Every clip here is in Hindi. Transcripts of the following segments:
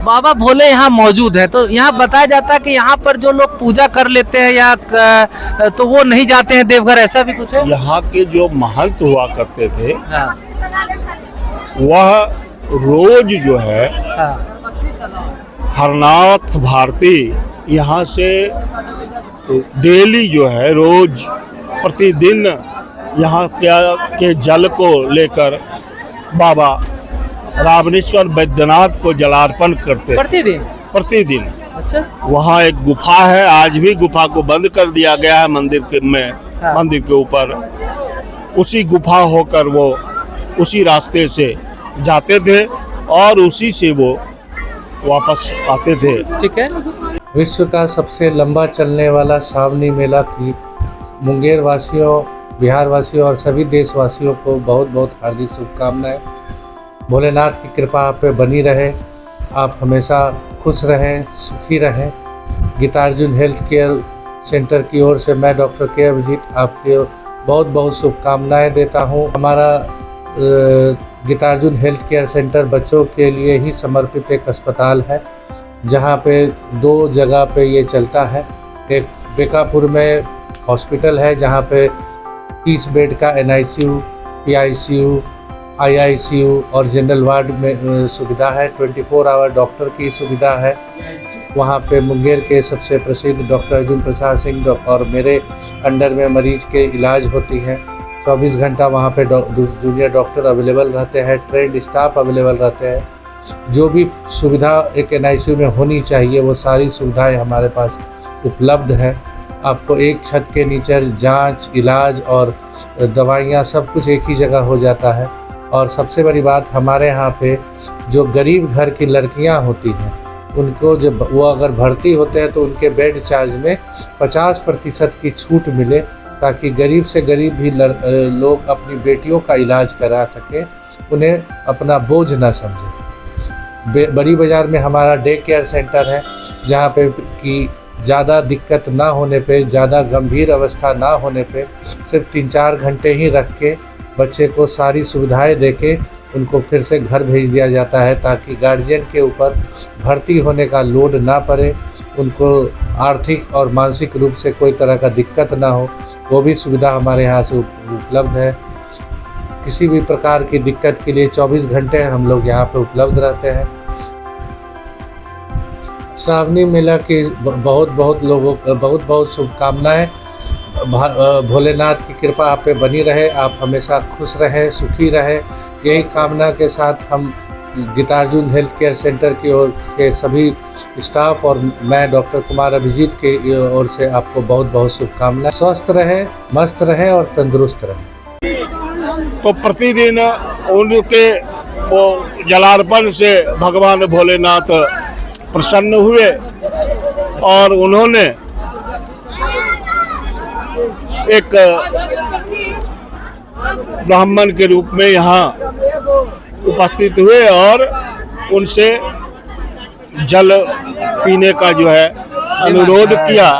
बाबा भोले यहाँ मौजूद है, तो यहाँ बताया जाता है कि यहाँ पर जो लोग पूजा कर लेते हैं या तो वो नहीं जाते हैं देवघर, ऐसा भी कुछ है? यहाँ के जो महंत हुआ करते थे हाँ, वह रोज जो है हाँ, हरनाथ भारती यहाँ से डेली जो है रोज प्रतिदिन यहाँ के जल को लेकर बाबा रावणेश्वर बैद्यनाथ को जलार्पण करते थे प्रतिदिन। अच्छा, वहाँ एक गुफा है, आज भी गुफा को बंद कर दिया गया है मंदिर के में। हाँ। मंदिर के ऊपर उसी गुफा होकर वो उसी रास्ते से जाते थे और उसी से वो वापस आते थे। ठीक है। विश्व का सबसे लंबा चलने वाला श्रावणी मेला की मुंगेर वासियों, बिहार वासियों और सभी देशवासियों को बहुत बहुत हार्दिक शुभकामनाएं। भोलेनाथ की कृपा आप पे बनी रहे, आप हमेशा खुश रहें, सुखी रहें। गीतार्जुन हेल्थ केयर सेंटर की ओर से मैं डॉक्टर के अभिजीत आपको बहुत बहुत शुभकामनाएं देता हूं। हमारा गीतार्जुन हेल्थ केयर सेंटर बच्चों के लिए ही समर्पित एक अस्पताल है, जहां पे 2 जगह पे ये चलता है। एक बेकापुर में हॉस्पिटल है जहां पे 30 बेड का NICU, PICU, IICU और जनरल वार्ड में सुविधा है। 24 आवर डॉक्टर की सुविधा है। वहाँ पे मुंगेर के सबसे प्रसिद्ध डॉक्टर अर्जुन प्रसाद सिंह और मेरे अंडर में मरीज के इलाज होती हैं। 24 घंटा वहाँ पे जूनियर डॉक्टर अवेलेबल रहते हैं, ट्रेंड स्टाफ अवेलेबल रहते हैं। जो भी सुविधा एक NICU में होनी चाहिए वो सारी सुविधाएं हमारे पास उपलब्ध हैं। आपको एक छत के नीचे जांच, इलाज और दवाइयाँ सब कुछ एक ही जगह हो जाता है। और सबसे बड़ी बात, हमारे यहाँ पे जो गरीब घर की लड़कियाँ होती हैं उनको जब वो अगर भर्ती होते हैं तो उनके बेड चार्ज में 50% की छूट मिले, ताकि गरीब से गरीब भी लोग अपनी बेटियों का इलाज करा सकें, उन्हें अपना बोझ ना समझें। बड़ी बाज़ार में हमारा डे केयर सेंटर है, जहाँ पे कि ज़्यादा दिक्कत ना होने पे, ज़्यादा गंभीर अवस्था ना होने पे सिर्फ 3-4 घंटे ही रख के बच्चे को सारी सुविधाएं देके उनको फिर से घर भेज दिया जाता है, ताकि गार्जियन के ऊपर भर्ती होने का लोड ना पड़े, उनको आर्थिक और मानसिक रूप से कोई तरह का दिक्कत ना हो। वो भी सुविधा हमारे यहाँ से उपलब्ध है। किसी भी प्रकार की दिक्कत के लिए 24 घंटे हम लोग यहाँ पे उपलब्ध रहते हैं। श्रावणी मेला की बहुत बहुत शुभकामनाएं। भोलेनाथ की कृपा आप पे बनी रहे, आप हमेशा खुश रहें, सुखी रहें। यही कामना के साथ हम गीतार्जुन हेल्थ केयर सेंटर की ओर के सभी स्टाफ और मैं डॉक्टर कुमार अभिजीत की ओर से आपको बहुत बहुत शुभकामनाएं। स्वस्थ रहें, मस्त रहें और तंदुरुस्त रहें। तो प्रतिदिन उनके वो जलार्पण से भगवान भोलेनाथ प्रसन्न हुए और उन्होंने एक ब्राह्मण के रूप में यहाँ उपस्थित हुए और उनसे जल पीने का जो है अनुरोध किया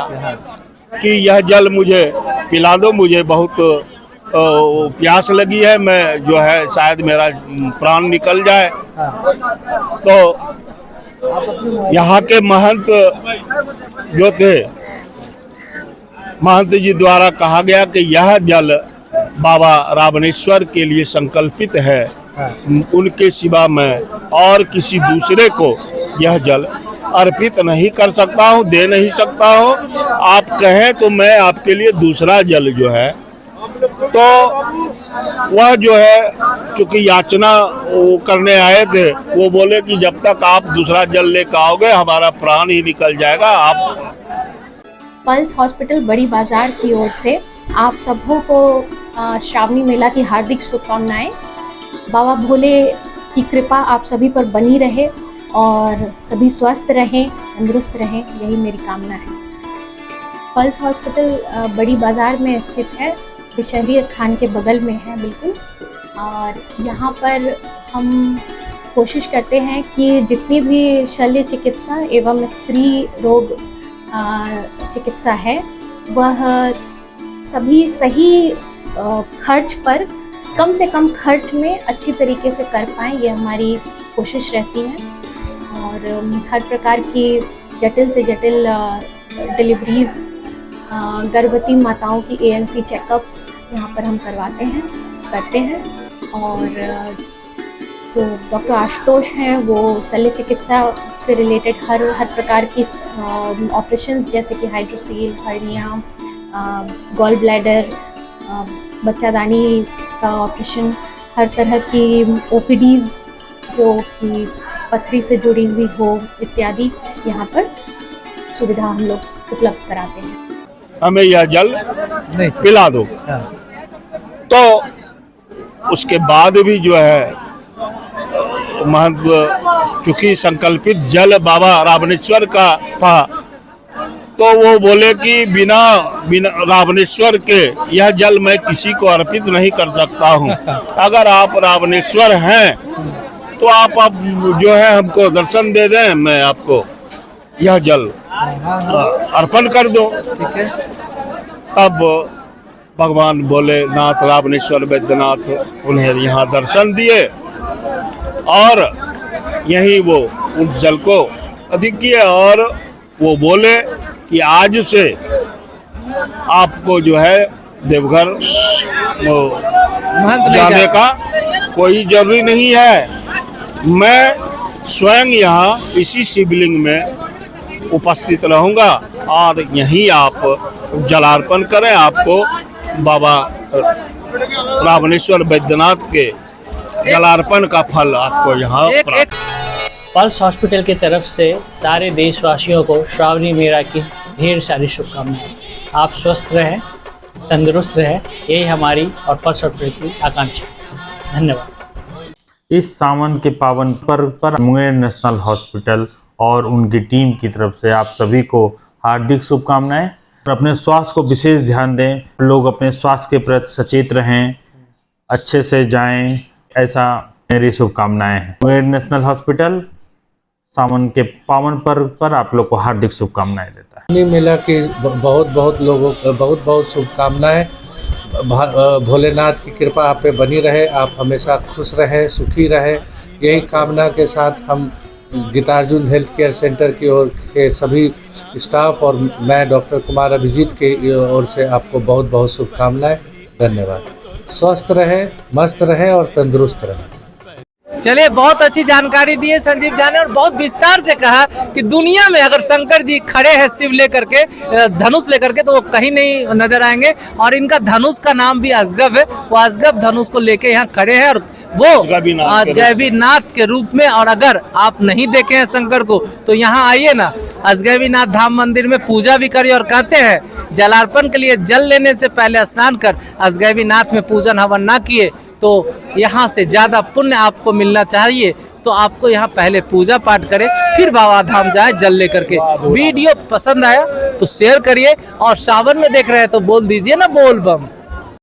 कि यह जल मुझे पिला दो, मुझे बहुत प्यास लगी है, मैं जो है शायद मेरा प्राण निकल जाए। तो यहाँ के महंत जो थे, महंत जी द्वारा कहा गया कि यह जल बाबा रावणेश्वर के लिए संकल्पित है, उनके सिवा मैं और किसी दूसरे को यह जल अर्पित नहीं कर सकता हूँ, दे नहीं सकता हूँ। आप कहें तो मैं आपके लिए दूसरा जल जो है, तो वह जो है चूँकि याचना करने आए थे, वो बोले कि जब तक आप दूसरा जल लेकर आओगे हमारा प्राण ही निकल जाएगा। आप पल्स हॉस्पिटल बड़ी बाजार की ओर से आप सबों को श्रावणी मेला की हार्दिक शुभकामनाएं। बाबा भोले की कृपा आप सभी पर बनी रहे और सभी स्वस्थ रहें, तंदुरुस्त रहें, यही मेरी कामना है। पल्स हॉस्पिटल बड़ी बाजार में स्थित है, शहरी स्थान के बगल में है बिल्कुल। और यहाँ पर हम कोशिश करते हैं कि जितनी भी शल्य चिकित्सा एवं स्त्री रोग चिकित्सा है वह सभी सही खर्च पर कम से कम खर्च में अच्छी तरीके से कर पाएँ, ये हमारी कोशिश रहती है। और और हर प्रकार की जटिल से जटिल डिलीवरीज, गर्भवती माताओं की ANC चेकअप्स यहाँ पर हम करते हैं। और जो डॉक्टर आशुतोष हैं वो शल्य चिकित्सा से रिलेटेड हर प्रकार की ऑपरेशंस जैसे कि हाइड्रोसील, हर्निया, गॉल ब्लैडर, बच्चादानी का ऑपरेशन, हर तरह की OPDs जो कि पथरी से जुड़ी हुई हो इत्यादि यहाँ पर सुविधा हम लोग उपलब्ध कराते हैं। हमें यह जल पिला दो। तो उसके बाद भी जो है महत्व, चूंकि संकल्पित जल बाबा रावणेश्वर का था, तो वो बोले कि बिना रावणेश्वर के यह जल मैं किसी को अर्पित नहीं कर सकता हूँ। अगर आप रावणेश्वर हैं तो आप जो है हमको दर्शन दे दें, मैं आपको यह जल अर्पण कर दो। तब भगवान भोलेनाथ, रावणेश्वर वैद्यनाथ उन्हें यहाँ दर्शन दिए और यहीं वो उस जल को अधिक किए और वो बोले कि आज से आपको जो है देवघर जाने का कोई जरूरी नहीं है। मैं स्वयं यहाँ इसी शिवलिंग में उपस्थित रहूँगा और यहीं आप जलार्पण करें। आपको बाबा रावणेश्वर वैद्यनाथ के जलार्पण का फल आपको यहाँ प्राप्त। पल्स हॉस्पिटल की तरफ से सारे देशवासियों को श्रावणी मेला की ढेर सारी शुभकामनाएं। आप स्वस्थ रहें, तंदुरुस्त रहें, यही हमारी और पल्स हॉस्पिटल की आकांक्षा। धन्यवाद। इस सावन के पावन पर्व पर मुंगेर नेशनल हॉस्पिटल और उनकी टीम की तरफ से आप सभी को हार्दिक शुभकामनाएं। अपने स्वास्थ्य को विशेष ध्यान दें, लोग अपने स्वास्थ्य के प्रति सचेत रहें, अच्छे से जाएं, ऐसा मेरी शुभकामनाएं हैं। मुंगेर नेशनल हॉस्पिटल सावन के पावन पर्व पर आप लोग को हार्दिक शुभकामनाएं देता है। श्रावणी मेला की बहुत लोगों को बहुत शुभकामनाएं। भोलेनाथ की कृपा आप पे बनी रहे, आप हमेशा खुश रहें, सुखी रहें, यही कामना के साथ हम गीतार्जुन हेल्थ केयर सेंटर की ओर के सभी स्टाफ और मैं डॉक्टर कुमार अभिजीत की ओर से आपको बहुत शुभकामनाएं। धन्यवाद। स्वस्थ रहें, मस्त रहें और तंदुरुस्त रहें। चलिए, बहुत अच्छी जानकारी दी है संजीव झा ने और बहुत विस्तार से कहा कि दुनिया में अगर शंकर जी खड़े हैं शिव लेकर के, धनुष लेकर के, तो वो कहीं नहीं नजर आएंगे। और इनका धनुष का नाम भी अजगब है। वो अजगब धनुष को लेके यहाँ खड़े हैं और वो अजगैबीनाथ के रूप में। और अगर आप नहीं देखे हैं शंकर को तो यहाँ आइए ना, अजगैबीनाथ धाम मंदिर में पूजा भी करिए। और कहते हैं जलार्पण के लिए जल लेने से पहले स्नान कर अजगैबीनाथ में पूजन हवन ना किए तो यहाँ से ज़्यादा पुण्य आपको मिलना चाहिए। तो आपको यहाँ पहले पूजा पाठ करें, फिर बाबा धाम जाए जल लेकर के। वीडियो पसंद आया तो शेयर करिए और सावन में देख रहे हैं तो बोल दीजिए ना बोल बम।